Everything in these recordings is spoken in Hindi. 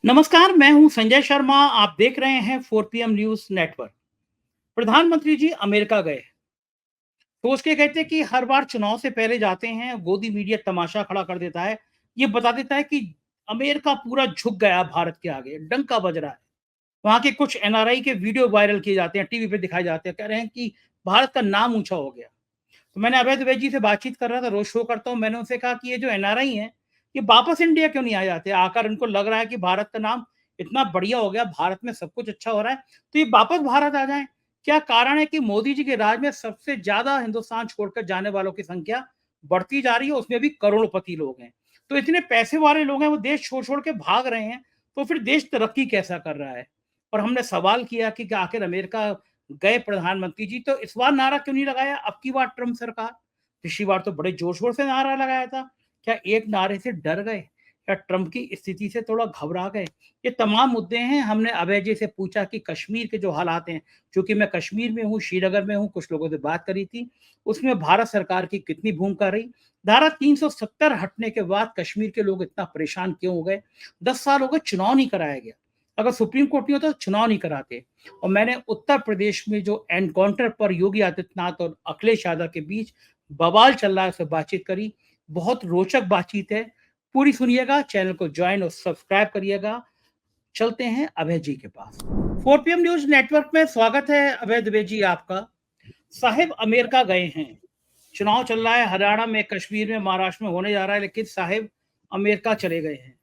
नमस्कार, मैं हूं संजय शर्मा। आप देख रहे हैं 4 PM न्यूज नेटवर्क। प्रधानमंत्री जी अमेरिका गए। सोच के कहते कि हर बार चुनाव से पहले जाते हैं, गोदी मीडिया तमाशा खड़ा कर देता है। ये बता देता है कि अमेरिका पूरा झुक गया भारत के आगे, डंका बज रहा है। वहां के कुछ एनआरआई के वीडियो वायरल किए जाते हैं, टीवी पे दिखाए जाते हैं, कह रहे हैं कि भारत का नाम ऊंचा हो गया। तो मैंने अभय द्विवेदी जी से बातचीत कर रहा था, रोज शो करता हूँ। मैंने उनसे कहा कि ये जो एनआरआई हैं, ये वापस इंडिया क्यों नहीं आ जाते? आकर इनको लग रहा है कि भारत का नाम इतना बढ़िया हो गया, भारत में सब कुछ अच्छा हो रहा है, तो ये वापस भारत आ जाएं। क्या कारण है कि मोदी जी के राज में सबसे ज्यादा हिंदुस्तान छोड़कर जाने वालों की संख्या बढ़ती जा रही है, उसमें भी करोड़पति लोग हैं। तो इतने पैसे वाले लोग हैं, वो देश छोड़ छोड़ के भाग रहे हैं, तो फिर देश तरक्की कैसा कर रहा है? और हमने सवाल किया कि आखिर अमेरिका गए प्रधानमंत्री जी, तो इस बार नारा क्यों नहीं लगाया? अब की बार ट्रम्प सरकार, पिछली बार तो बड़े जोर शोर से नारा लगाया था। क्या एक नारे से डर गए? क्या ट्रम्प की स्थिति से थोड़ा घबरा गए? ये तमाम मुद्दे हैं। हमने अभय जी से पूछा कि कश्मीर के जो हालात हैं, क्योंकि मैं कश्मीर में हूँ, श्रीनगर में हूँ, कुछ लोगों से बात करी थी, उसमें भारत सरकार की कितनी भूमिका रही? धारा 370 हटने के बाद कश्मीर के लोग इतना परेशान क्यों हो गए? 10 साल हो गए, चुनाव नहीं कराया गया। अगर सुप्रीम कोर्ट नहीं होता तो चुनाव नहीं कराते। और मैंने उत्तर प्रदेश में जो एनकाउंटर पर योगी आदित्यनाथ और अखिलेश यादव के बीच बवाल चल रहा है, उससे बातचीत करी। बहुत रोचक बातचीत है, पूरी सुनिएगा। चैनल को ज्वाइन और सब्सक्राइब करिएगा। चलते हैं अभय जी के पास। 4 PM न्यूज नेटवर्क में स्वागत है अभय द्विवेदी जी आपका। साहिब अमेरिका गए हैं, चुनाव चल रहा है, हरियाणा में, कश्मीर में, महाराष्ट्र में होने जा रहा है, लेकिन साहिब अमेरिका चले गए हैं।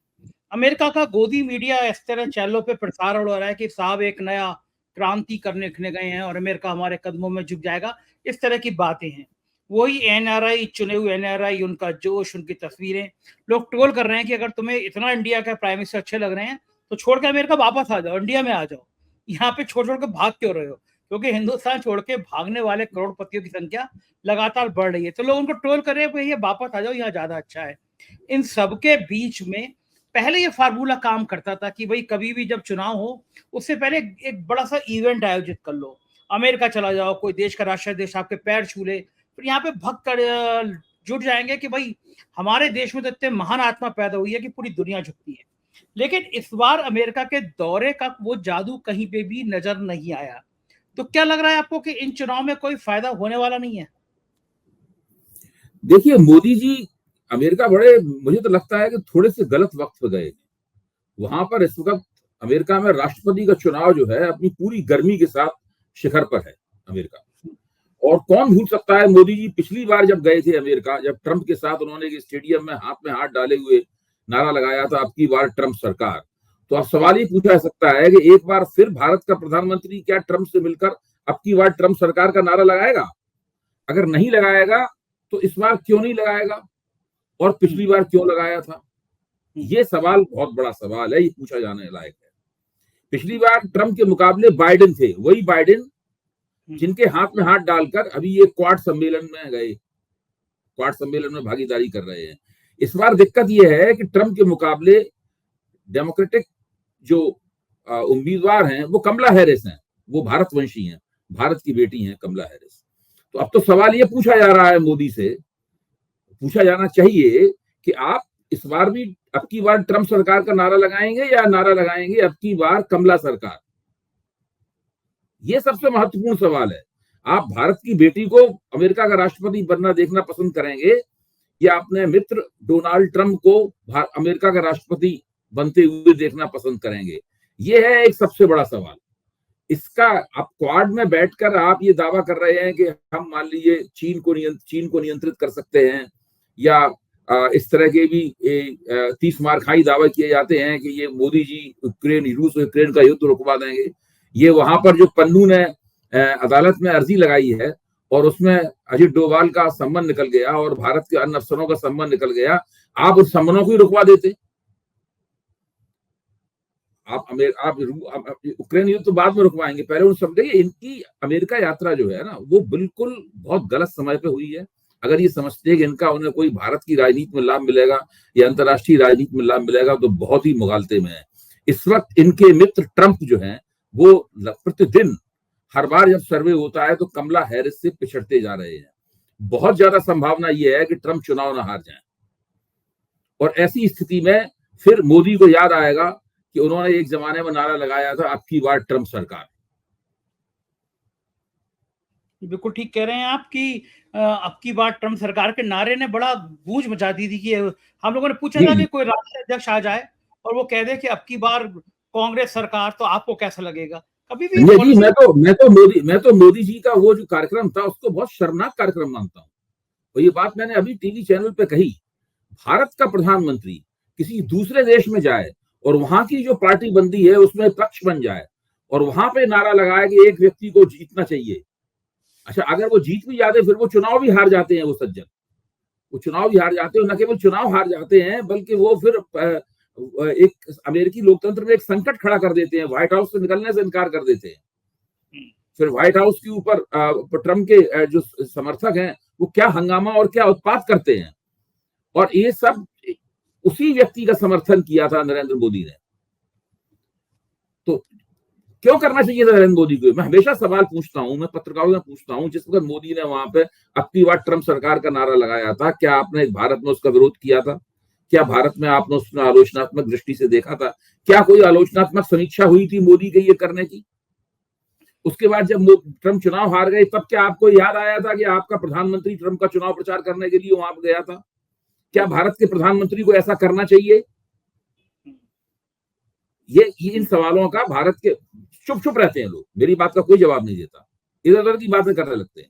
अमेरिका का गोदी मीडिया इस तरह चैनलों पे प्रसारण हो रहा है कि साहब एक नया क्रांति करने लिखने गए हैं और अमेरिका हमारे कदमों में झुक जाएगा। इस तरह की बातें हैं। वही एनआरआई, चुने हुए एनआरआई, उनका जोश, उनकी तस्वीरें, लोग ट्रोल कर रहे हैं कि अगर तुम्हें इतना इंडिया का प्राइम मिनिस्टर अच्छे लग रहे हैं तो छोड़ के अमेरिका वापस आ जाओ, इंडिया में आ जाओ। यहाँ पे छोड़ छोड़ के भाग क्यों रहे हो? क्योंकि हिंदुस्तान छोड़ के भागने वाले करोड़पतियों की संख्या लगातार बढ़ रही है, तो लोग उनको ट्रोल कर रहे हैं, भैया वापस आ जाओ, यहाँ ज्यादा अच्छा है। इन सबके बीच में पहले ये फार्मूला काम करता था कि भाई कभी भी जब चुनाव हो, उससे पहले एक बड़ा सा इवेंट आयोजित कर लो, अमेरिका चला जाओ, कोई देश का राष्ट्रीय देश आपके पैर छू ले, फिर यहाँ पे भग कर जुट जाएंगे कि भाई हमारे देश में तो इतने महान आत्मा पैदा हुई है कि पूरी दुनिया झुकती है। लेकिन इस बार अमेरिका के दौरे का वो जादू कहीं पे भी नजर नहीं आया। तो क्या लग रहा है आपको कि इन चुनाव में कोई फायदा होने वाला नहीं है? देखिए, मोदी जी अमेरिका बड़े, मुझे तो लगता है कि थोड़े से गलत वक्त पे गए। वहां पर इस वक्त अमेरिका में राष्ट्रपति का चुनाव जो है अपनी पूरी गर्मी के साथ शिखर पर है अमेरिका। और कौन भूल सकता है, मोदी जी पिछली बार जब गए थे अमेरिका, जब ट्रंप के साथ उन्होंने एक स्टेडियम में हाथ डाले हुए नारा लगाया था, अब की बार ट्रंप सरकार। तो अब सवाल ये पूछा जा सकता है कि एक बार फिर भारत का प्रधानमंत्री क्या ट्रंप से मिलकर अब की बार ट्रंप सरकार का नारा लगाएगा? अगर नहीं लगाएगा तो इस बार क्यों नहीं लगाएगा, और पिछली बार क्यों लगाया था? ये सवाल बहुत बड़ा सवाल है, ये पूछा जाने लायक है। पिछली बार ट्रंप के मुकाबले बाइडेन थे, वही बाइडेन जिनके हाथ में हाथ डालकर अभी ये क्वाड सम्मेलन में गए, क्वाड सम्मेलन में भागीदारी कर रहे हैं। इस बार दिक्कत यह है कि ट्रंप के मुकाबले डेमोक्रेटिक जो उम्मीदवार हैं वो कमला हैरिस हैं, वो भारतवंशी हैं, भारत की बेटी हैं कमला हैरिस। तो अब तो सवाल ये पूछा जा रहा है, मोदी से पूछा जाना चाहिए कि आप इस बार भी अब की बार ट्रंप सरकार का नारा लगाएंगे या नारा लगाएंगे अब की बार कमला सरकार? ये सबसे महत्वपूर्ण सवाल है। आप भारत की बेटी को अमेरिका का राष्ट्रपति बनना देखना पसंद करेंगे या अपने मित्र डोनाल्ड ट्रंप को अमेरिका का राष्ट्रपति बनते हुए देखना पसंद करेंगे? ये है एक सबसे बड़ा सवाल। इसका आप क्वाड में बैठकर आप ये दावा कर रहे हैं कि हम मान लीजिए चीन को नियंत्रित कर सकते हैं, या इस तरह के भी 30 मार खाई दावा किए जाते हैं कि ये मोदी जी रूस और यूक्रेन का युद्ध रुकवा देंगे। ये वहां पर जो पन्नू ने अदालत में अर्जी लगाई है और उसमें अजित डोभाल का सम्मान निकल गया और भारत के अन्य अफसरों का सम्मान निकल गया, आप उस सम्मानों को ही रुकवा देते। आप यूक्रेन युद्ध तो बाद में रुकवाएंगे, पहले उन सब। देखिए, इनकी अमेरिका यात्रा जो है ना, वो बिल्कुल बहुत गलत समय पे हुई है। अगर ये समझते हैं कि इनका उन्हें कोई भारत की राजनीति में लाभ मिलेगा या अंतर्राष्ट्रीय राजनीति में लाभ मिलेगा, तो बहुत ही मुगालते में है। इस वक्त इनके मित्र ट्रंप जो हैं, वो प्रतिदिन हर बार जब सर्वे होता है तो कमला हैरिस से पिछड़ते जा रहे हैं। बहुत ज्यादा संभावना यह है कि ट्रंप चुनाव ना हार जाए, और ऐसी स्थिति में फिर मोदी को याद आएगा कि उन्होंने एक जमाने में नारा लगाया था, अब की बार ट्रंप सरकार। बिल्कुल ठीक कह रहे हैं आप कि अब की बार ट्रंप सरकार के नारे ने बड़ा गूंज मचा दी थी कि हम लोगों ने पूछा जी था जी कि कोई राष्ट्रीय अध्यक्ष आ जाए और वो कह दे कि अब की बार कांग्रेस सरकार, तो आपको कैसा लगेगा? कभी भी संजय जी, पॉलिसी मैं तो मोदी जी का वो जो कार्यक्रम था उसको बहुत शर्मनाक कार्यक्रम मानता हूँ। और ये बात मैंने अभी टीवी चैनल पे कही। भारत का प्रधानमंत्री किसी दूसरे देश में जाए और वहां की जो पार्टी बंदी है उसमें पक्ष बन जाए और वहां पे नारा लगाया कि एक व्यक्ति को जीतना चाहिए। अच्छा, अगर वो जीत भी जाते फिर वो चुनाव भी हार जाते हैं, वो सज्जन, वो चुनाव भी हार जाते हैं। न केवल चुनाव हार जाते हैं बल्कि वो फिर एक अमेरिकी लोकतंत्र में एक संकट खड़ा कर देते हैं, व्हाइट हाउस से निकलने से इनकार कर देते हैं। फिर व्हाइट हाउस के ऊपर ट्रंप के जो समर्थक हैं वो क्या हंगामा और क्या उत्पात करते हैं। और ये सब उसी व्यक्ति का समर्थन किया था नरेंद्र मोदी ने। तो क्यों करना चाहिए था नरेंद्र मोदी को? मैं हमेशा सवाल पूछता हूं, मैं पत्रकारों से पूछता हूं, जिस वक्त मोदी ने वहां पे अब की बार ट्रंप सरकार का नारा लगाया था, क्या आपने भारत में उसका विरोध किया था? क्या भारत में आपने उसमें आलोचनात्मक दृष्टि से देखा था? क्या कोई आलोचनात्मक समीक्षा हुई थी मोदी के ये करने की? उसके बाद जब ट्रंप चुनाव हार गए तब क्या आपको याद आया था कि आपका प्रधानमंत्री ट्रंप का चुनाव प्रचार करने के लिए वहां गया था? क्या भारत के प्रधानमंत्री को ऐसा करना चाहिए? ये इन सवालों का भारत के चुप चुप रहते हैं लोग, मेरी बात का कोई जवाब नहीं देता, इधर उधर की बातें करने लगते हैं।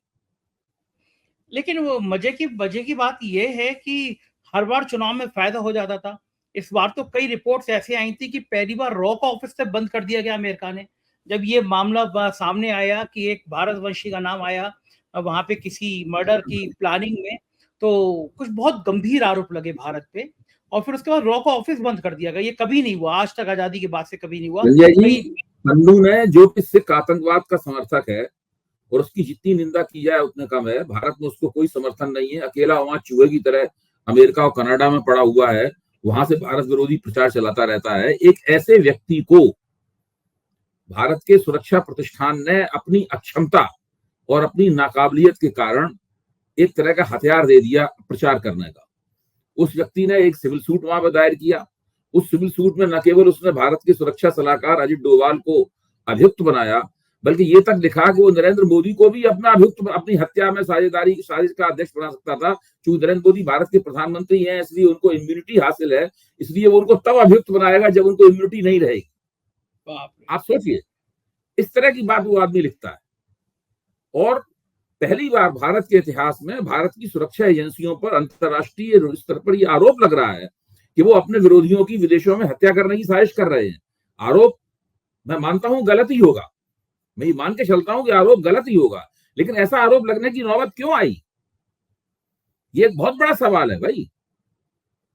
लेकिन वो मजे की बात ये है कि हर बार चुनाव में फायदा हो जाता था। इस बार तो कई रिपोर्ट्स ऐसी आई थी कि पहली बार रॉ का ऑफिस से बंद कर दिया गया अमेरिका ने। जब ये मामला सामने आया कि एक भारतवंशी का नाम आया वहां पे किसी मर्डर की प्लानिंग में, तो कुछ बहुत गंभीर आरोप लगे भारत पे और फिर उसके बाद रॉ का ऑफिस बंद कर दिया गया। ये कभी नहीं हुआ, आज तक आजादी के बाद से कभी नहीं हुआ। संजय जी, कई संधू ने जो कि सिख आतंकवाद का समर्थक है और उसकी जितनी निंदा की जाए उतने कम है। भारत में उसको कोई समर्थन नहीं है, अकेला वहां चूहे की तरह अमेरिका और कनाडा में पड़ा हुआ है, वहां से भारत विरोधी प्रचार चलाता रहता है। एक ऐसे व्यक्ति को भारत के सुरक्षा प्रतिष्ठान ने अपनी अक्षमता और अपनी नाकाबिलियत के कारण एक तरह का हथियार दे दिया प्रचार करने का। उस व्यक्ति ने एक सिविल सूट वहां पर दायर किया। उस सिविल सूट में न केवल उसने भारत के सुरक्षा सलाहकार अजित डोभाल को अभियुक्त बनाया, बल्कि ये तक लिखा कि वो नरेंद्र मोदी को भी अपना अभियुक्त, अपनी हत्या में साजिश का अध्यक्ष बना सकता था। क्योंकि नरेंद्र मोदी भारत के प्रधानमंत्री हैं, इसलिए उनको इम्यूनिटी हासिल है, इसलिए वो उनको तब अभियुक्त बनाएगा जब उनको इम्यूनिटी नहीं रहेगी। आप सोचिए, इस तरह की बात वो आदमी लिखता है। और पहली बार भारत के इतिहास में भारत की सुरक्षा एजेंसियों पर अंतर्राष्ट्रीय स्तर पर यह आरोप लग रहा है कि वो अपने विरोधियों की विदेशों में हत्या करने की साजिश कर रहे हैं। आरोप मैं मानता हूं गलत ही होगा, मैं ये मान के चलता हूं कि आरोप गलत ही होगा, लेकिन ऐसा आरोप लगने की नौबत क्यों आई? ये एक बहुत बड़ा सवाल है भाई,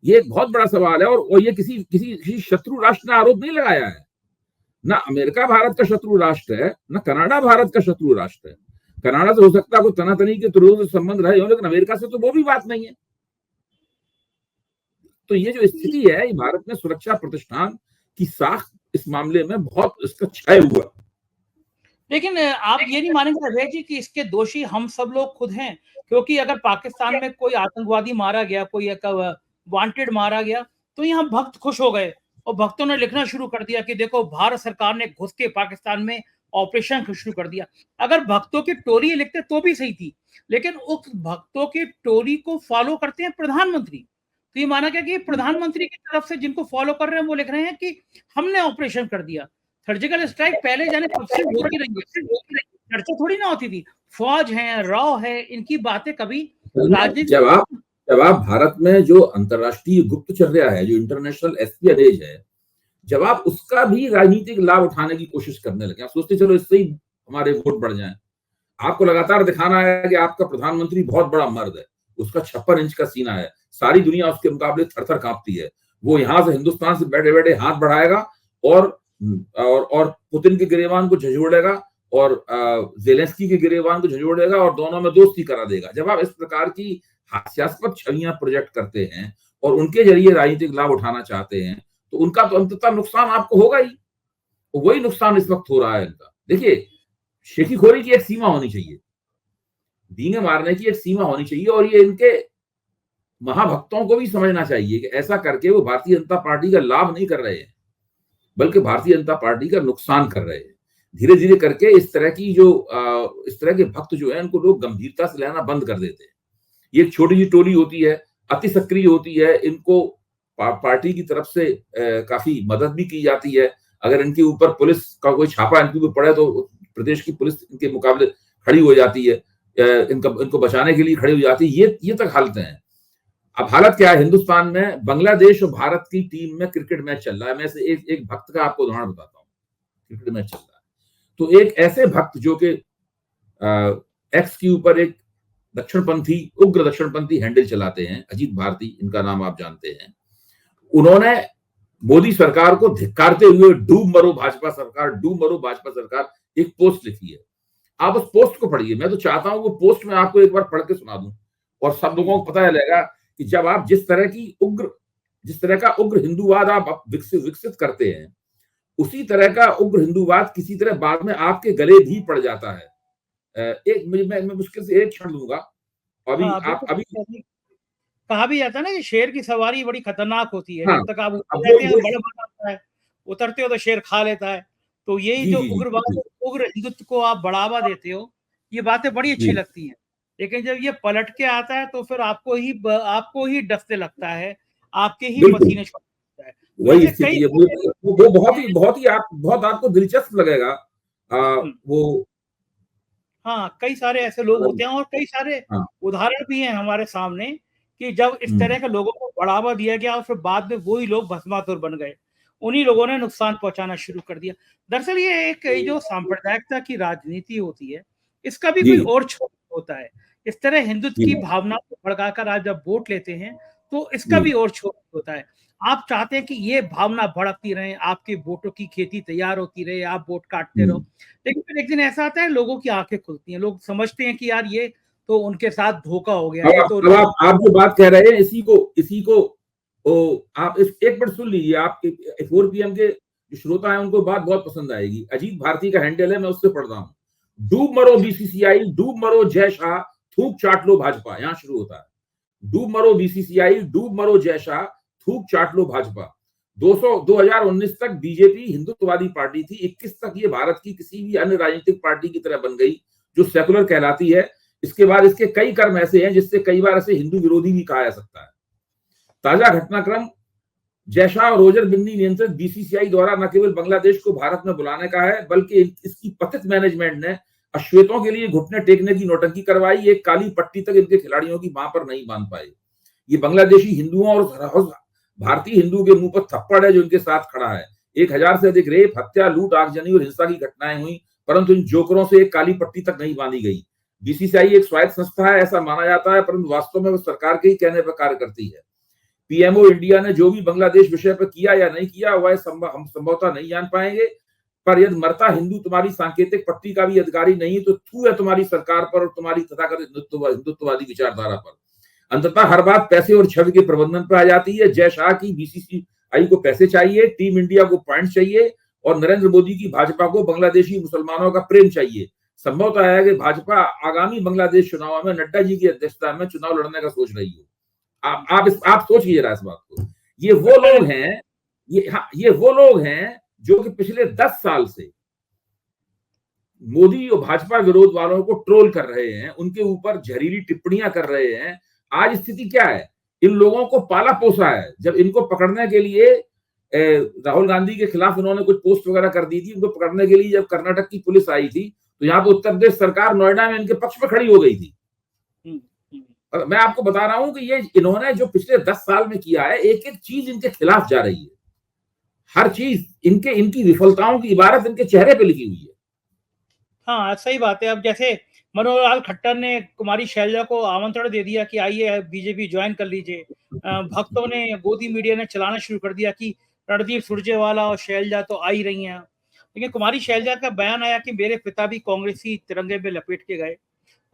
ये एक बहुत बड़ा सवाल है। और ये किसी किसी किसी शत्रु राष्ट्र ने आरोप नहीं लगाया है। ना अमेरिका भारत का शत्रु राष्ट्र है, ना कनाडा भारत का शत्रु राष्ट्र है। कनाडा से हो सकता है कोई तनातनी के तुरंत संबंध रहे हो, लेकिन अमेरिका से तो वो भी बात नहीं है। तो ये जो स्थिति है, ये भारत में सुरक्षा प्रतिष्ठान की साख इस मामले में बहुत इसका क्षय हुआ। लेकिन आप ये नहीं मानेंगे अभय जी कि इसके दोषी हम सब लोग खुद हैं, क्योंकि अगर पाकिस्तान में कोई आतंकवादी मारा गया, कोई एक वांटेड मारा गया, तो यहाँ भक्त खुश हो गए और भक्तों ने लिखना शुरू कर दिया कि देखो भारत सरकार ने घुस के पाकिस्तान में ऑपरेशन शुरू कर दिया। अगर भक्तों की टोरी लिखते तो भी सही थी, लेकिन उस भक्तों की टोरी को फॉलो करते हैं प्रधानमंत्री। तो ये माना गया कि प्रधानमंत्री की तरफ से जिनको फॉलो कर रहे हैं वो लिख रहे हैं कि हमने ऑपरेशन कर दिया। सर्जिकल स्ट्राइक पहले जाने कब से होती रही है, चर्चा थोड़ी ना होती थी। फौज है, रॉ है, इनकी बातें कभी राजनीतिक जब आप भारत में जो अंतरराष्ट्रीय गुप्तचर्या है, जो इंटरनेशनल एस्पियनेज है, जब आप उसका भी राजनीतिक लाभ उठाने की कोशिश करने लगे, आप सोचते चलो इससे ही हमारे वोट बढ़ जाएं। आपको लगातार दिखाना है कि आपका प्रधानमंत्री बहुत बड़ा मर्द है, उसका 56 इंच का सीना है, सारी दुनिया उसके मुकाबले थर-थर कांपती है। वो यहां से हिंदुस्तान से बैठे-बैठे हाथ बढ़ाएगा और पुतिन के गिरेबान को झंझोड़ेगा और ज़ेलेंस्की के गिरेबान को झंझोड़ेगा और दोनों में दोस्ती करा देगा। जब आप इस प्रकार की हास्यास्पद छवियां प्रोजेक्ट करते हैं और उनके जरिए राजनीतिक लाभ उठाना चाहते हैं, तो उनका तो अंततः नुकसान आपको होगा ही। वही नुकसान इस वक्त हो रहा है इनका। देखिए, शेखीखोरी की एक सीमा होनी चाहिए, डींगे मारने की एक सीमा होनी चाहिए, और ये इनके महाभक्तों को भी समझना चाहिए कि ऐसा करके वो भारतीय जनता पार्टी का लाभ नहीं कर रहे हैं, बल्कि भारतीय जनता पार्टी का नुकसान कर रहे हैं। धीरे धीरे करके इस तरह के भक्त जो है उनको लोग गंभीरता से लेना बंद कर देते हैं। ये एक छोटी सी टोली होती है, अति सक्रिय होती है, इनको पार्टी की तरफ से काफी मदद भी की जाती है। अगर इनके ऊपर पुलिस का कोई छापा इनके ऊपर पड़े तो प्रदेश की पुलिस इनके मुकाबले खड़ी हो जाती है, इनको बचाने के लिए खड़ी हो जाती है। ये तक हालतें हैं। अब हालत क्या है हिंदुस्तान में? बांग्लादेश और भारत की टीम में क्रिकेट मैच चल रहा है। मैं से एक भक्त का आपको उदाहरण बताता हूँ। क्रिकेट मैच चल रहा है तो एक ऐसे भक्त जो कि एक्स के ऊपर एक उग्र दक्षिणपंथी हैंडल चलाते हैं, अजीत भारती इनका नाम आप जानते हैं, उन्होंने मोदी सरकार को धिक्कारते हुए डूब मरो भाजपा सरकार एक पोस्ट लिखी है। आप उस पोस्ट को पढ़िए। मैं तो चाहता हूं वो पोस्ट में आपको एक बार पढ़ के सुना दूं और सब लोगों को पता लगेगा कि जब आप जिस तरह का उग्र हिंदूवाद आप विकसित करते हैं, उसी तरह का उग्र हिंदूवाद किसी तरह बाद में आपके गले भी पड़ जाता है। मैं मुश्किल से एक क्षण लूंगा। अभी कहा भी जाता है ना कि शेर की सवारी बड़ी खतरनाक होती है। हाँ, जब तक आप रहते हैं बड़ा मजा आता है, उतरते हो तो शेर खा लेता है। तो यही जो उग्र हिंदुत्व को आप बढ़ावा देते हो, ये बातें बड़ी अच्छी लगती हैं। लेकिन जब ये पलट के आता है तो फिर आपको ही डसने लगता है, आपके ही पसीने छोड़ता है। वही स्थिति है। वो बहुत आपको दिलचस्प लगेगा। वो हाँ, कई सारे ऐसे लोग होते हैं और कई सारे उदाहरण भी हैं हमारे सामने कि जब इस तरह के लोगों को बढ़ावा दिया गया और फिर बाद में वही लोग भस्मासुर बन गए। उन्हीं लोगों ने नुकसान पहुंचाना शुरू कर दिया। दरअसल ये एक जो सांप्रदायिकता की राजनीति होती है, इसका भी कोई और छोर होता है। इस तरह हिंदुत्व की भावना को भड़काकर आप जब वोट लेते हैं, तो इसका भी और छोर होता है। आप चाहते हैं कि ये भावना भड़कती रहे, आपके वोटों की खेती तैयार होती रहे, आप वोट काटते रहो। लेकिन फिर एक दिन ऐसा आता है, लोगों की आंखें खुलती हैं, लोग समझते हैं कि यार ये तो उनके साथ धोखा हो गया है। तो आप जो बात कह रहे हैं इसी को आप एक मिनट सुन लीजिए। आप 4 PM के जो श्रोता हैं उनको बात बहुत पसंद आएगी। अजीत भारती का हैंडल है, मैं उससे पढ़ रहा हूँ। डूब मरो BCCI, डूब मरो जय शाह, थूक चाट लो भाजपा। यहां शुरू होता है। डूब मरो BCCI, डूब मरो जय शाह, थूक चाट लो भाजपा। 2019 तक बीजेपी हिंदुत्ववादी पार्टी थी। 21 तक ये भारत की किसी भी अन्य राजनीतिक पार्टी की तरह बन गई जो सेकुलर कहलाती है। इसके बाद इसके कई कर्म ऐसे हैं जिससे कई बार ऐसे हिंदू विरोधी भी कहा जा सकता है। ताजा घटनाक्रम जय शाह और रोजर बिन्नी नियंत्रित BCCI द्वारा न केवल बांग्लादेश को भारत में बुलाने का है, बल्कि इसकी पतित मैनेजमेंट ने अश्वेतों के लिए घुटने टेकने की नौटंकी करवाई। एक काली पट्टी तक इनके खिलाड़ियों की बांह पर नहीं बांध पाए। ये बांग्लादेशी हिंदुओं और भारतीय हिंदुओं के मुंह पर थप्पड़ है जो इनके साथ खड़ा है। 1000 से अधिक रेप, हत्या, लूट, आगजनी और हिंसा की घटनाएं हुई, परंतु इन जोकरों से एक काली पट्टी तक नहीं बांधी गई। BCCI एक स्वायत्त संस्था है ऐसा माना जाता है, परंतु वास्तव में वो सरकार के ही कहने पर कार्य करती है। PMO इंडिया ने जो भी बांग्लादेश विषय पर किया या नहीं किया वह हम संभवतः नहीं जान पाएंगे, पर यदि मरता हिंदू तुम्हारी सांकेतिक पट्टी का भी अधिकारी नहीं तो थू है तुम्हारी सरकार पर और तुम्हारी तथाकथित हिंदुत्ववादी विचारधारा पर। अंततः हर बात पैसे और छवि के प्रबंधन पर आ जाती है। जय शाह की BCCI को पैसे चाहिए, टीम इंडिया को पॉइंट चाहिए और नरेंद्र मोदी की भाजपा को बांग्लादेशी मुसलमानों का प्रेम चाहिए। संभवतः है कि भाजपा आगामी बांग्लादेश चुनाव में नड्डा जी की अध्यक्षता में चुनाव लड़ने का सोच रही हो। आप सोचिए जरा इस बात को। ये वो लोग हैं जो कि पिछले 10 साल से मोदी और भाजपा विरोध वालों को ट्रोल कर रहे हैं, उनके ऊपर जहरीली टिप्पणियां कर रहे हैं। आज स्थिति क्या है? इन लोगों को पाला पोसा है। जब इनको पकड़ने के लिए राहुल गांधी के खिलाफ उन्होंने कुछ पोस्ट वगैरह कर दी थी, उनको पकड़ने के लिए जब कर्नाटक की पुलिस आई थी तो यहाँ पे उत्तर प्रदेश सरकार नोएडा में इनके पक्ष में खड़ी हो गई थी। और मैं आपको बता रहा हूं कि ये इन्होंने जो पिछले 10 साल में किया है, एक एक चीज इनके खिलाफ जा रही है। हर चीज इनकी विफलताओं की इबारत इनके चेहरे पे लिखी हुई है। हाँ, सही बात है। अब जैसे मनोहर लाल खट्टर ने कुमारी शैलजा को आमंत्रण दे दिया कि आइए बीजेपी ज्वाइन कर लीजिए। भक्तों ने, गोदी मीडिया ने चलाना शुरू कर दिया कि रणदीप सुरजेवाला और शैलजा तो आ ही रही हैं। लेकिन कुमारी शैलजा का बयान आया कि मेरे पिता भी कांग्रेसी तिरंगे में लपेट के गए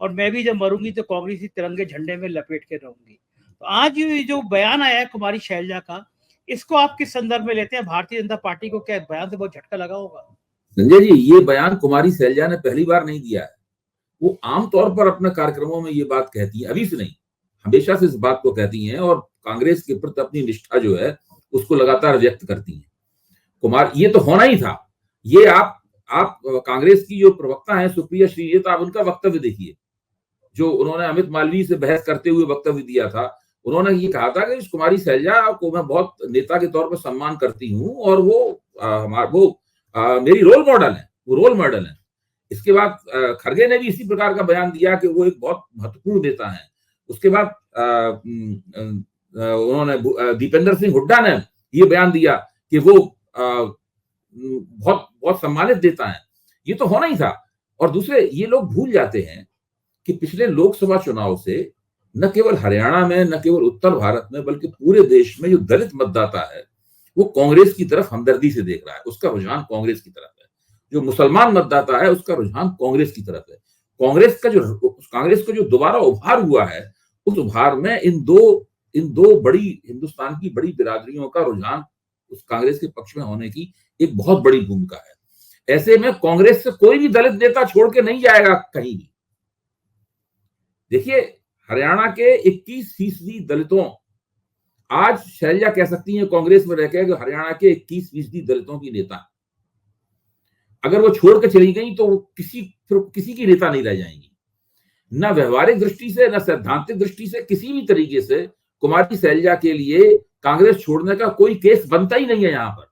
और मैं भी जब मरूंगी तो कांग्रेसी तिरंगे झंडे में लपेट के रहूंगी। तो आज जो बयान आया है कुमारी शैलजा का, इसको आप किस संदर्भ में लेते हैं? भारतीय जनता पार्टी को क्या बयान से बहुत झटका लगा होगा? संजय जी, ये बयान कुमारी शैलजा ने पहली बार नहीं दिया है। वो आमतौर पर अपने कार्यक्रमों में ये बात कहती है, अभी से नहीं, हमेशा से इस बात को कहती हैं और कांग्रेस के प्रति अपनी निष्ठा जो है उसको लगातार व्यक्त करती हैं। कुमार, ये तो होना ही था। ये आप कांग्रेस की जो प्रवक्ता है सुप्रिया श्री, ये तो आप उनका वक्तव्य देखिए, जो उन्होंने अमित मालवीय से बहस करते हुए वक्तव्य दिया था। उन्होंने ये कहा था कि कुमारी शैलजा को मैं बहुत नेता के तौर पर सम्मान करती हूँ और वो मेरी रोल मॉडल है, वो रोल मॉडल है। इसके बाद खरगे ने भी इसी प्रकार का बयान दिया कि वो एक बहुत महत्वपूर्ण नेता है। उसके बाद उन्होंने दीपेंद्र सिंह हुड्डा ने ये बयान दिया कि वो बहुत बहुत सम्मानित नेता है। ये तो होना ही था। और दूसरे, ये लोग भूल जाते हैं कि पिछले लोकसभा चुनाव से न केवल हरियाणा में, न केवल उत्तर भारत में, बल्कि पूरे देश में जो दलित मतदाता है वो कांग्रेस की तरफ हमदर्दी से देख रहा है, उसका रुझान कांग्रेस की तरफ है। जो मुसलमान मतदाता है उसका रुझान कांग्रेस की तरफ है। कांग्रेस का जो दोबारा उभार हुआ है, उस उभार में इन दो बड़ी हिंदुस्तान की बड़ी बिरादरियों का रुझान उस कांग्रेस के पक्ष में होने की एक बहुत बड़ी भूमिका है। ऐसे में कांग्रेस से कोई भी दलित नेता छोड़ के नहीं जाएगा कहीं भी। देखिए, हरियाणा के 21% दलितों, आज शैलजा कह सकती हैं कांग्रेस में रहकर कि हरियाणा के 21% दलितों की नेता, अगर वो छोड़ के चली गई तो किसी की नेता नहीं रह जाएंगी। न व्यवहारिक दृष्टि से, न सैद्धांतिक दृष्टि से, किसी भी तरीके से कुमारी शैलजा के लिए कांग्रेस छोड़ने का कोई केस बनता ही नहीं है। यहाँ पर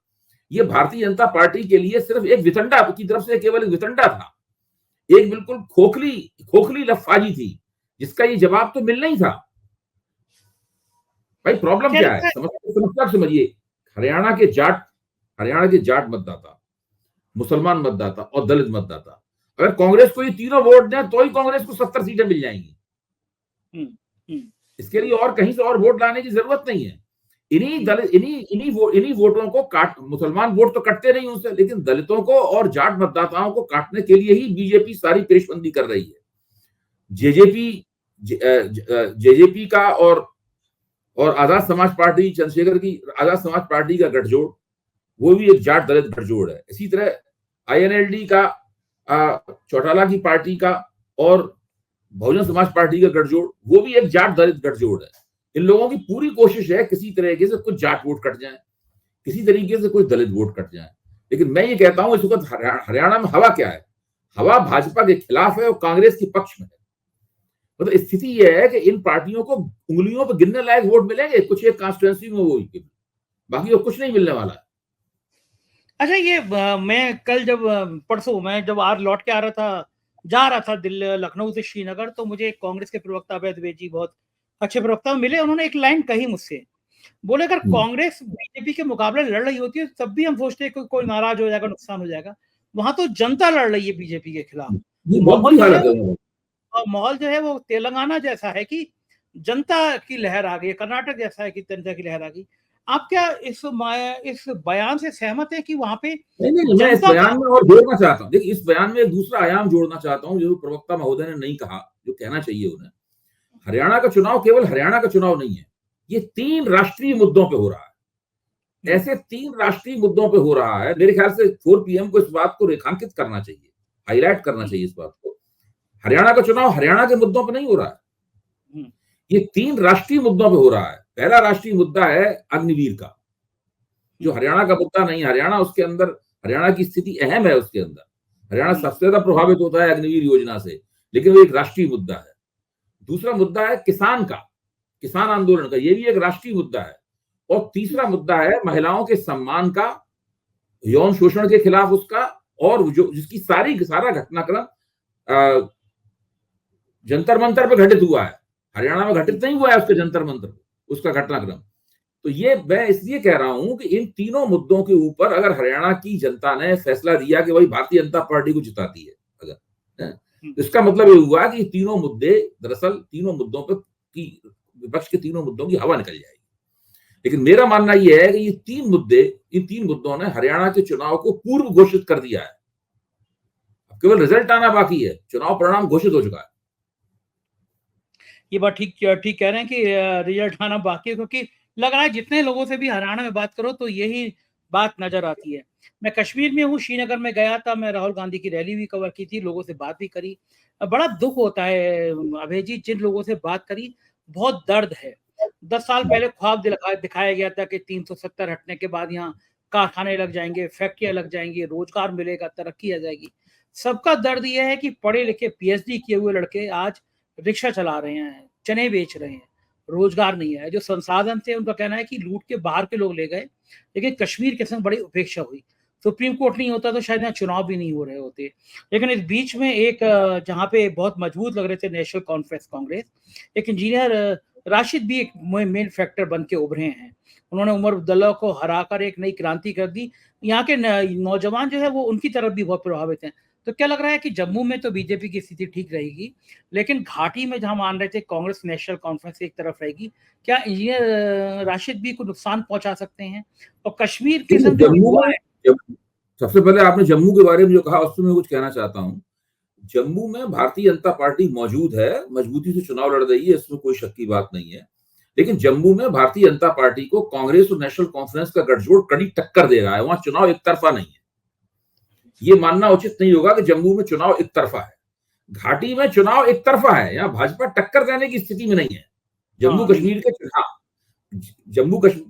ये भारतीय जनता पार्टी के लिए सिर्फ एक वितंडा की तरफ से केवल एक वितंडा था, एक बिल्कुल खोखली लफाजी थी, जिसका ये जवाब तो मिलना ही था। भाई प्रॉब्लम क्या है, समस्या समझिए। हरियाणा के जाट मतदाता, मुसलमान मतदाता और दलित मतदाता, अगर कांग्रेस को ये तीनों वोट दें तो ही कांग्रेस को 70 सीटें मिल जाएंगी। इसके लिए और कहीं से और वोट लाने की जरूरत नहीं है। इन्हीं वोटों को मुसलमान वोट तो कटते नहीं उनसे, लेकिन दलितों को और जाट मतदाताओं को काटने के लिए ही बीजेपी सारी पेशबंदी कर रही है। जेजेपी का और आजाद समाज पार्टी, चंद्रशेखर की आजाद समाज पार्टी का गठजोड़, वो भी एक जाट दलित गठजोड़ है। इसी तरह आईएनएलडी का, चौटाला की पार्टी का और बहुजन समाज पार्टी का गठजोड़, वो भी एक जाट दलित गठजोड़ है। इन लोगों की पूरी कोशिश है किसी तरीके से कुछ जाट वोट कट जाए, किसी तरीके से कुछ दलित वोट कट जाए। लेकिन मैं ये कहता हूं इस वक्त हरियाणा में हवा क्या है, हवा भाजपा के खिलाफ है और कांग्रेस के पक्ष में है। मतलब स्थिति यह है कि इन पार्टियों को उंगलियों पर गिनने लायक वोट मिलेंगे कुछ एक कॉन्स्टिट्यूएंसी में, वो बाकी को कुछ नहीं मिलने वाला है। अच्छा, ये मैं कल परसों मैं जब लौट के जा रहा था दिल्ली, लखनऊ से श्रीनगर, तो मुझे कांग्रेस के प्रवक्ता अभय द्विवेदी जी, बहुत अच्छे प्रवक्ता मिले। उन्होंने एक लाइन कही मुझसे, बोले अगर कांग्रेस बीजेपी के मुकाबले लड़ रही होती है तब भी हम सोचते हैं कि कोई नाराज हो जाएगा, नुकसान हो जाएगा। वहां तो जनता लड़ रही है बीजेपी के खिलाफ। माहौल जो है वो तेलंगाना जैसा है कि जनता की लहर आ गई, कर्नाटक जैसा है कि जनता की लहर आ गई। आप क्या इस बयान से सहमत है कि वहां पे? नहीं, मैं इस बयान में और जोड़ना चाहता हूँ। देखिए, इस बयान में एक दूसरा आयाम जोड़ना चाहता हूँ जो प्रवक्ता महोदय ने नहीं कहा, जो कहना चाहिए उन्हें। हरियाणा का चुनाव केवल हरियाणा का चुनाव नहीं है, ये 3 राष्ट्रीय मुद्दों पे हो रहा है। ऐसे 3 राष्ट्रीय मुद्दों पे हो रहा है। मेरे ख्याल से 4 PM को इस बात को रेखांकित करना चाहिए, हाईलाइट करना चाहिए इस बात को। हरियाणा का चुनाव हरियाणा के मुद्दों पर नहीं हो रहा है, ये 3 राष्ट्रीय मुद्दों पे हो रहा है। पहला राष्ट्रीय मुद्दा है अग्निवीर का, जो हरियाणा का मुद्दा नहीं। हरियाणा, उसके अंदर हरियाणा की स्थिति अहम है, उसके अंदर हरियाणा सबसे ज्यादा प्रभावित होता है अग्निवीर योजना से, लेकिन वो एक राष्ट्रीय मुद्दा है। दूसरा मुद्दा है किसान आंदोलन का, ये भी एक राष्ट्रीय मुद्दा है। और तीसरा मुद्दा है महिलाओं के सम्मान का, यौन शोषण के खिलाफ उसका, और जो जिसकी सारा घटनाक्रम जंतर मंतर पे घटित हुआ है। हरियाणा में घटित नहीं हुआ है उसके जंतर मंतर, उसका घटनाक्रम। तो ये मैं इसलिए कह रहा हूं कि इन तीनों मुद्दों के ऊपर अगर हरियाणा की जनता ने फैसला दिया कि भाई भारतीय जनता पार्टी को जिताती है, अगर तो इसका मतलब ये हुआ कि तीनों मुद्दे, दरअसल तीनों मुद्दों पर की विपक्ष के तीनों मुद्दों की हवा निकल जाएगी। लेकिन मेरा मानना यह है कि इन 3 मुद्दों ने हरियाणा के चुनाव को पूर्व घोषित कर दिया है। अब केवल रिजल्ट आना बाकी है, चुनाव परिणाम घोषित हो चुका है। ये बात ठीक कह रहे हैं कि रिजल्ट आना बाकी है, क्योंकि लग रहा है जितने लोगों से भी हरियाणा में बात करो तो यही बात नजर आती है। मैं कश्मीर में हूँ, श्रीनगर में गया था, मैं राहुल गांधी की रैली भी कवर की थी, लोगों से बात भी करी। बड़ा दुख होता है अभय जी, जिन लोगों से बात करी बहुत दर्द है। 10 साल पहले ख्वाब दिखाया गया था कि 370 हटने के बाद यहाँ कारखाने लग जाएंगे, फैक्ट्रियां लग जाएंगी, रोजगार मिलेगा, तरक्की आ जाएगी। सबका दर्द यह है कि पढ़े लिखे पीएचडी किए हुए लड़के आज रिक्शा चला रहे हैं, चने बेच रहे हैं, रोजगार नहीं है। जो संसाधन थे उनका कहना है कि लूट के बाहर के लोग ले गए, लेकिन कश्मीर के संग बड़ी उपेक्षा हुई। सुप्रीम कोर्ट नहीं होता तो शायद यहाँ चुनाव भी नहीं हो रहे होते। लेकिन इस बीच में एक जहाँ पे बहुत मजबूत लग रहे थे नेशनल कॉन्फ्रेंस कांग्रेस, एक इंजीनियर राशिद भी एक मेन फैक्टर बन के उभरे हैं। उन्होंने उमर अब्दुल्ला को हराकर एक नई क्रांति कर दी। यहाँ के नौजवान जो है वो उनकी तरफ भी बहुत प्रभावित हैं। तो क्या लग रहा है कि जम्मू में तो बीजेपी की स्थिति ठीक रहेगी, लेकिन घाटी में जहां मान रहे थे कांग्रेस नेशनल कॉन्फ्रेंस एक तरफ रहेगी, क्या इंजीनियर राशिद भी को नुकसान पहुंचा सकते हैं? और कश्मीर के संग जो जम्मू हुआ में है, सबसे पहले आपने जम्मू के बारे में जो कहा उससे मैं कुछ कहना चाहता हूँ। जम्मू में भारतीय जनता पार्टी मौजूद है, मजबूती से चुनाव लड़ रही है, इसमें कोई शक की बात नहीं है। लेकिन जम्मू में भारतीय जनता पार्टी को कांग्रेस और नेशनल कॉन्फ्रेंस का गठजोड़ कड़ी टक्कर दे रहा है। वहां चुनाव एक तरफा नहीं है। ये मानना उचित नहीं होगा कि जम्मू में चुनाव एक तरफा है। घाटी में चुनाव एक तरफा है। यहाँ भाजपा टक्कर देने की स्थिति में नहीं है। जम्मू कश्मीर के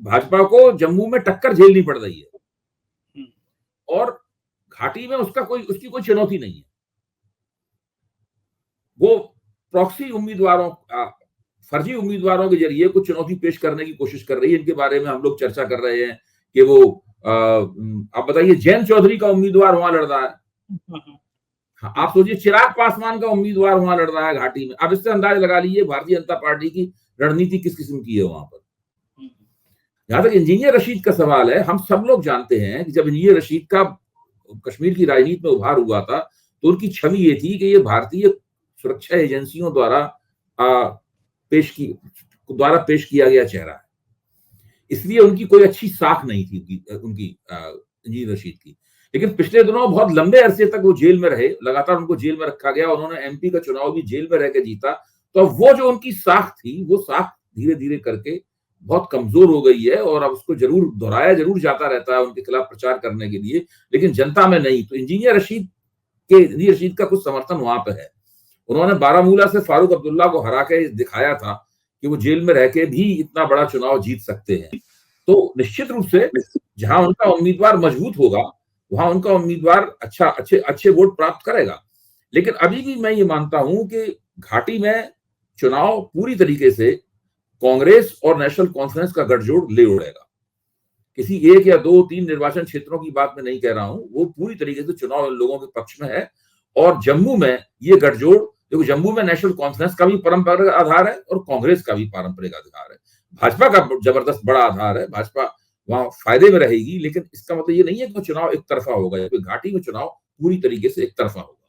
भाजपा को जम्मू में टक्कर झेलनी पड़ रही है और घाटी में उसकी कोई चुनौती नहीं है। वो प्रॉक्सी उम्मीदवारों, फर्जी उम्मीदवारों के जरिए कुछ चुनौती पेश करने की कोशिश कर रही है। इनके बारे में हम लोग चर्चा कर रहे हैं कि वो आप बताइए, जैन चौधरी का उम्मीदवार वहां लड़ रहा है। आप सोचिए, चिराग पासवान का उम्मीदवार वहां लड़ रहा है घाटी में। अब इससे अंदाज लगा लीजिए भारतीय जनता पार्टी की रणनीति किस किस्म की है वहां पर। जहां तक इंजीनियर रशीद का सवाल है, हम सब लोग जानते हैं कि जब इंजीनियर रशीद का कश्मीर की राजनीति में उभार हुआ था तो उनकी छवि ये थी कि ये भारतीय सुरक्षा एजेंसियों द्वारा पेश किया गया चेहरा है। इसलिए उनकी कोई अच्छी साख नहीं थी उनकी इंजीनियर रशीद की। लेकिन पिछले दिनों बहुत लंबे अरसे तक वो जेल में रहे, लगातार उनको जेल में रखा गया। उन्होंने एमपी का चुनाव भी जेल में रह के जीता। तो वो जो उनकी साख थी, वो साख धीरे धीरे करके बहुत कमजोर हो गई है और अब उसको जरूर दोहराया जरूर जाता रहता है उनके खिलाफ प्रचार करने के लिए, लेकिन जनता में नहीं। तो इंजीनियर रशीद का कुछ समर्थन वहां पर है। उन्होंने बारामूला से फारूक अब्दुल्ला को हरा के दिखाया था कि वो जेल में रह के भी इतना बड़ा चुनाव जीत सकते हैं। तो निश्चित रूप से जहां उनका उम्मीदवार मजबूत होगा वहां उनका उम्मीदवार अच्छे वोट प्राप्त करेगा। लेकिन अभी भी मैं ये मानता हूं कि घाटी में चुनाव पूरी तरीके से कांग्रेस और नेशनल कॉन्फ्रेंस का गठजोड़ ले उड़ेगा। किसी एक या दो तीन निर्वाचन क्षेत्रों की बात मैं नहीं कह रहा हूं, वो पूरी तरीके से चुनाव इन लोगों के पक्ष में है। और जम्मू में ये गठजोड़, देखो जम्मू में नेशनल कॉन्फ्रेंस का भी पारंपरिक आधार है और कांग्रेस का भी पारंपरिक आधार है। भाजपा का जबरदस्त बड़ा आधार है, भाजपा वहां फायदे में रहेगी। लेकिन इसका मतलब ये नहीं है कि चुनाव एक तरफा होगा या फिर घाटी में चुनाव पूरी तरीके से एक तरफा होगा।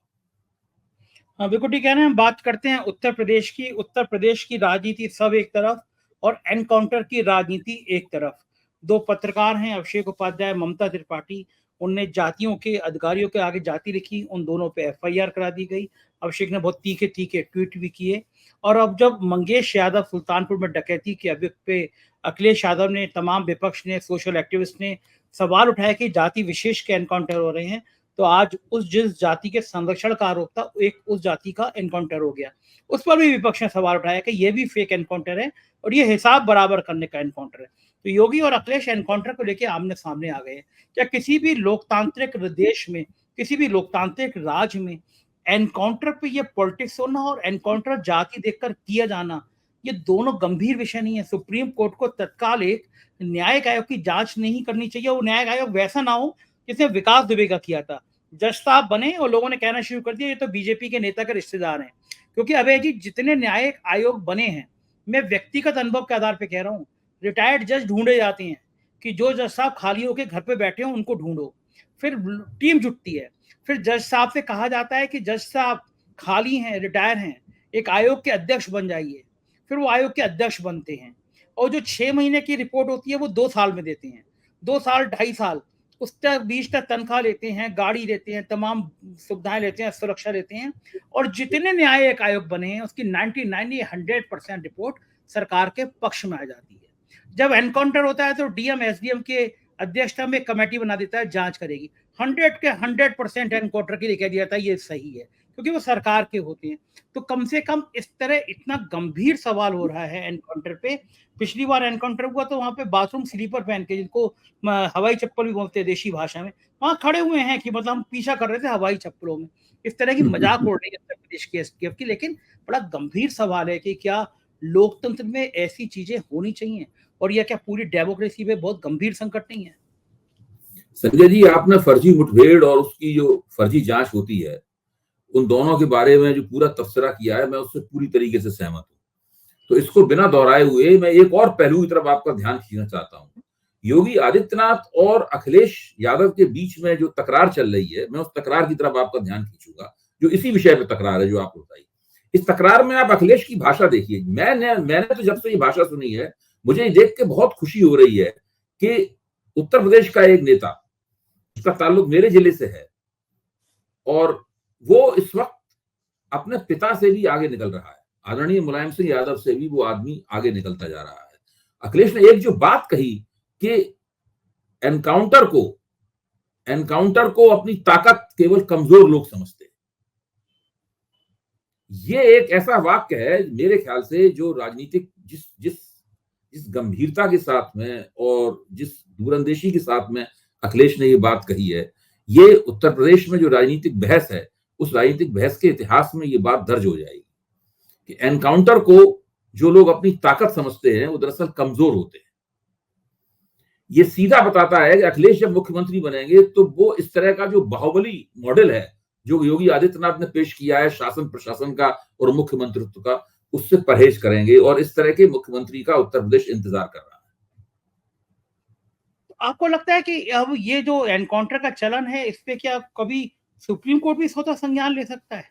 हाँ बिल्कुल ठीक है ना। हम बात करते हैं उत्तर प्रदेश की। उत्तर प्रदेश की राजनीति सब एक तरफ और एनकाउंटर की राजनीति एक तरफ। दो पत्रकार हैं, अभिषेक उपाध्याय, ममता त्रिपाठी। उनने जातियों के अधिकारियों के आगे जाति लिखी, उन दोनों पे एफआईआर करा दी गई। अभिषेक ने बहुत तीखे तीखे ट्वीट भी किए। और अब जब मंगेश यादव सुल्तानपुर में डकैती के अभियुक्त पे अखिलेश यादव ने, तमाम विपक्ष ने, सोशल एक्टिविस्ट ने सवाल उठाया कि जाति विशेष के एनकाउंटर हो रहे हैं, तो आज जिस जाति के संरक्षण का आरोप था, एक उस जाति का एनकाउंटर हो गया। उस पर भी विपक्ष ने सवाल उठाया कि यह भी फेक एनकाउंटर है और ये हिसाब बराबर करने का एनकाउंटर है। तो योगी और अखिलेश एनकाउंटर को लेकर आमने सामने आ गए। क्या किसी भी लोकतांत्रिक देश में, किसी भी लोकतांत्रिक राज्य में एनकाउंटर पे ये पॉलिटिक्स होना और एनकाउंटर जाति देखकर किया जाना, ये दोनों गंभीर विषय नहीं है। सुप्रीम कोर्ट को तत्काल एक न्यायिक आयोग की जांच नहीं करनी चाहिए। वो न्यायिक आयोग वैसा ना हो जिसने विकास दुबे का किया था। जज साहब बने और लोगों ने कहना शुरू कर दिया ये तो बीजेपी के नेता के रिश्तेदार हैं। क्योंकि अभय जी, जितने न्यायिक आयोग बने हैं, मैं व्यक्तिगत अनुभव के आधार पर कह रहा हूँ, रिटायर्ड जज ढूंढे जाते हैं कि जो जज साहब खाली होकर घर पे बैठे हो उनको ढूंढो। फिर टीम जुटती है, फिर जज साहब से कहा जाता है कि जज साहब खाली हैं, रिटायर हैं, एक आयोग के अध्यक्ष बन जाइए। फिर वो आयोग के अध्यक्ष बनते हैं और जो 6 महीने की रिपोर्ट होती है वो 2 साल में देते हैं। 2 साल 2.5 साल उस तक बीच तक तनख्वाह लेते हैं, गाड़ी लेते हैं, तमाम सुविधाएं लेते हैं, सुरक्षा लेते हैं। और जितने न्यायिक आयोग बने हैं उसकी 99-100% रिपोर्ट सरकार के पक्ष में आ जाती है। जब एनकाउंटर होता है तो डीएम एसडीएम के अध्यक्षता में कमेटी बना देता है, जांच करेगी। 100 के 100% एनकाउंटर के लिए कह दिया जाता है ये सही है, क्योंकि वो सरकार के होते हैं। तो कम से कम इस तरह इतना गंभीर सवाल हो रहा है एनकाउंटर पे। पिछली बार एनकाउंटर हुआ तो वहां पे बाथरूम स्लीपर पहन के, जिनको हवाई चप्पल भी बोलते हैं देशी भाषा में, वहां खड़े हुए हैं कि मतलब हम पीछा कर रहे थे हवाई चप्पलों में। इस तरह की मजाक उड़ रही है उत्तर प्रदेश के एसटीएफ की। लेकिन बड़ा गंभीर सवाल है कि क्या लोकतंत्र में ऐसी चीजें होनी चाहिए, और यह क्या पूरी डेमोक्रेसी पे बहुत गंभीर संकट नहीं है? संजय जी, आपने फर्जी मुठभेड़ और उसकी जो फर्जी जांच होती है, उन दोनों के बारे में जो पूरा तबसरा किया है, मैं उससे पूरी तरीके से सहमत हूं। तो इसको बिना दोहराए हुए मैं एक और पहलू की तरफ आपका ध्यान खींचना चाहता हूं। योगी आदित्यनाथ और अखिलेश यादव के बीच में जो तकरार चल रही है, मैं उस तकरार की तरफ आपका ध्यान खींचूंगा, जो इसी विषय पे तकरार है जो आप बताइए। इस तकरार में आप अखिलेश की भाषा देखिए। मैंने तो जब से ये भाषा सुनी है, मुझे ये देख के बहुत खुशी हो रही है कि उत्तर प्रदेश का एक नेता, उसका ताल्लुक मेरे जिले से है, और वो इस वक्त अपने पिता से भी आगे निकल रहा है। आदरणीय मुलायम सिंह यादव से भी वो आदमी आगे निकलता जा रहा है। अखिलेश ने एक जो बात कही कि एनकाउंटर को अपनी ताकत केवल कमजोर लोग समझते हैं। ये एक ऐसा वाक्य है मेरे ख्याल से जो राजनीतिक जिस जिस जिस गंभीरता के साथ में और जिस दूरंदेशी के साथ में अखिलेश ने ये बात कही है, ये उत्तर प्रदेश में जो राजनीतिक बहस है, उस राजनीतिक बहस के इतिहास में ये बात दर्ज हो जाएगी कि एनकाउंटर को जो लोग अपनी ताकत समझते हैं वो दरअसल कमजोर होते हैं। ये सीधा बताता है कि अखिलेश जब मुख्यमंत्री बनेंगे तो वो इस तरह का जो बाहुबली मॉडल है जो योगी आदित्यनाथ ने पेश किया है शासन प्रशासन का और मुख्यमंत्रित्व का, उससे परहेज करेंगे, और इस तरह के मुख्यमंत्री का उत्तर प्रदेश इंतजार कर रहा है। आपको लगता है कि अब ये जो एनकाउंटर का चलन है, इस पे क्या कभी सुप्रीम कोर्ट भी स्वतः संज्ञान ले सकता है?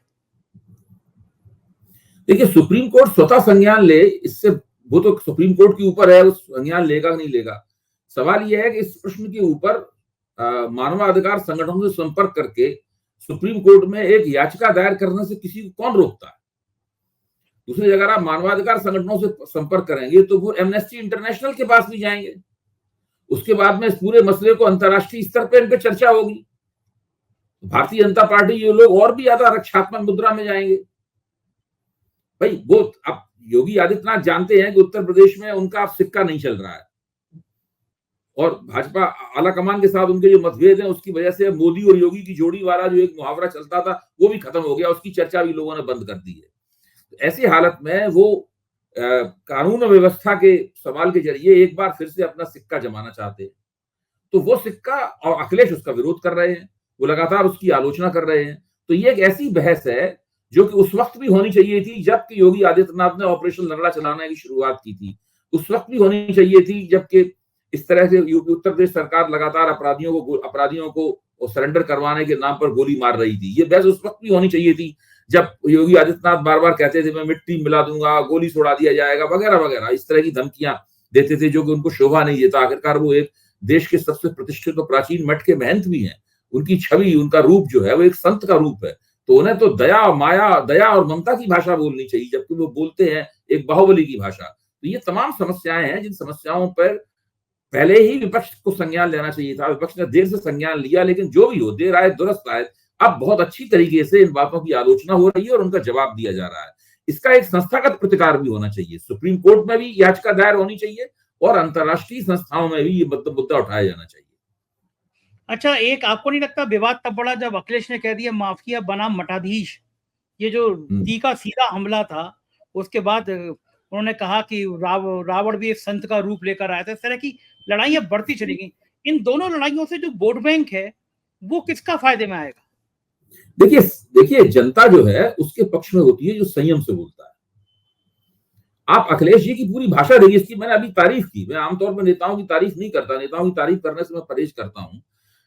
देखिए, सुप्रीम कोर्ट स्वतः संज्ञान ले, इससे वो तो सुप्रीम कोर्ट के ऊपर है, वो संज्ञान लेगा नहीं लेगा। सवाल यह है कि इस प्रश्न के ऊपर मानवाधिकार संगठनों से संपर्क करके सुप्रीम कोर्ट में एक याचिका दायर करने से किसी को कौन रोकता है। दूसरी जगह आप मानवाधिकार संगठनों से संपर्क करेंगे तो वो एमनेस्टी इंटरनेशनल के पास भी जाएंगे। उसके बाद में इस पूरे मसले को अंतर्राष्ट्रीय स्तर पर इन पर चर्चा होगी। भारतीय जनता पार्टी ये लोग और भी ज्यादा रक्षात्मक मुद्रा में जाएंगे। भाई वो अब योगी आदित्यनाथ जानते हैं कि उत्तर प्रदेश में उनका अब सिक्का नहीं चल रहा है, और भाजपा आलाकमान के साथ उनके जो मतभेद हैं उसकी वजह से मोदी और योगी की जोड़ी वाला जो एक मुहावरा चलता था वो भी खत्म हो गया, उसकी चर्चा भी लोगों ने बंद कर दी है। तो ऐसी हालत में वो कानून और व्यवस्था के सवाल के जरिए एक बार फिर से अपना सिक्का जमाना चाहते हैं। तो वो सिक्का, और अखिलेश उसका विरोध कर रहे हैं, वो लगातार उसकी आलोचना कर रहे हैं। तो ये एक ऐसी बहस है जो कि उस वक्त भी होनी चाहिए थी जबकि योगी आदित्यनाथ ने ऑपरेशन लंगड़ा चलाने की शुरुआत की थी। उस वक्त भी होनी चाहिए थी जबकि इस तरह से उत्तर प्रदेश सरकार लगातार अपराधियों को सरेंडर करवाने के नाम पर गोली मार रही थी। ये बहस उस वक्त भी होनी चाहिए थी जब योगी आदित्यनाथ बार बार कहते थे मैं मिट्टी मिला दूंगा, गोली छोड़ा दिया जाएगा, वगैरह वगैरह, इस तरह की धमकियां देते थे जो कि उनको शोभा नहीं देता। आखिरकार वो एक देश के सबसे प्रतिष्ठित और प्राचीन मठ के महंत भी हैं। उनकी छवि, उनका रूप जो है वो एक संत का रूप है। तो उन्हें तो दया और ममता की भाषा बोलनी चाहिए, जबकि वो बोलते हैं एक बाहुबली की भाषा। तो ये तमाम समस्याएं हैं जिन समस्याओं पर पहले ही विपक्ष को संज्ञान लेना चाहिए था। विपक्ष ने देर से संज्ञान लिया, लेकिन जो भी हो, देर आए दुरुस्त आए। अब बहुत अच्छी तरीके से इन बातों की आलोचना हो रही है और उनका जवाब दिया जा रहा है। इसका एक संस्थागत प्रतिकार भी होना चाहिए। सुप्रीम कोर्ट में भी याचिका दायर होनी चाहिए और अंतर्राष्ट्रीय संस्थाओं में भी ये मुद्दा उठाया जाना चाहिए। अच्छा, एक आपको नहीं लगता विवाद तब बढ़ा जब अखिलेश ने कह दिया माफिया बनाम मठाधीश? ये जो तीखा सीधा हमला था, उसके बाद उन्होंने कहा कि रावण भी एक संत का रूप लेकर आया था। इस तरह की लड़ाइयां बढ़ती चली गई। इन दोनों लड़ाइयों से जो वोट बैंक है वो किसका फायदे में आएगा? देखिए जनता जो है उसके पक्ष में होती है जो संयम से बोलता है। आप अखिलेश जी की पूरी भाषा देखिए, इसकी मैंने अभी तारीफ की। मैं आमतौर पर नेताओं की तारीफ नहीं करता, नेताओं की तारीफ करने से मैं परहेज करता हूं।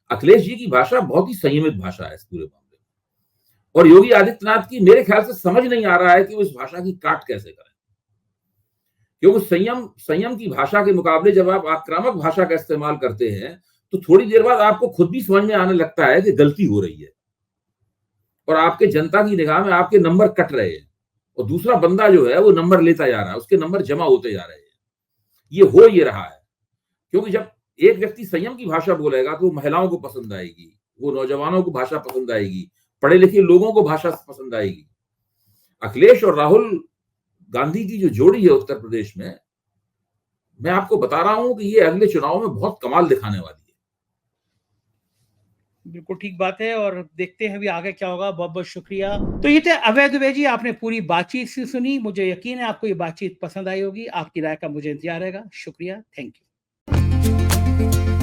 अखिलेश जी की भाषा बहुत ही संयमित भाषा है इस पूरे मामले में, और योगी आदित्यनाथ की मेरे ख्याल से समझ नहीं आ रहा है कि वो इस भाषा की काट कैसे करें। क्योंकि संयम की भाषा के मुकाबले जब आप आक्रामक भाषा का इस्तेमाल करते हैं तो थोड़ी देर बाद आपको खुद भी समझ में आने लगता है कि गलती हो रही है, और आपके जनता की निगाह में आपके नंबर कट रहे हैं, और दूसरा बंदा जो है वो नंबर लेता जा रहा है, उसके नंबर जमा होते जा रहे हैं। ये हो ये रहा है, क्योंकि जब एक व्यक्ति संयम की भाषा बोलेगा तो महिलाओं को पसंद आएगी, वो नौजवानों को भाषा पसंद आएगी, पढ़े लिखे लोगों को भाषा पसंद आएगी। अखिलेश और राहुल गांधी की जो जोड़ी है उत्तर प्रदेश में, मैं आपको बता रहा हूं कि ये अगले चुनाव में बहुत कमाल दिखाने वाली है। बिल्कुल ठीक बात है और देखते हैं अभी आगे क्या होगा। बहुत बहुत शुक्रिया। तो ये थे अभय दुबे जी, आपने पूरी बातचीत से सुनी। मुझे यकीन है आपको ये बातचीत पसंद आई होगी। आपकी राय का मुझे इंतजार रहेगा। शुक्रिया, थैंक यू।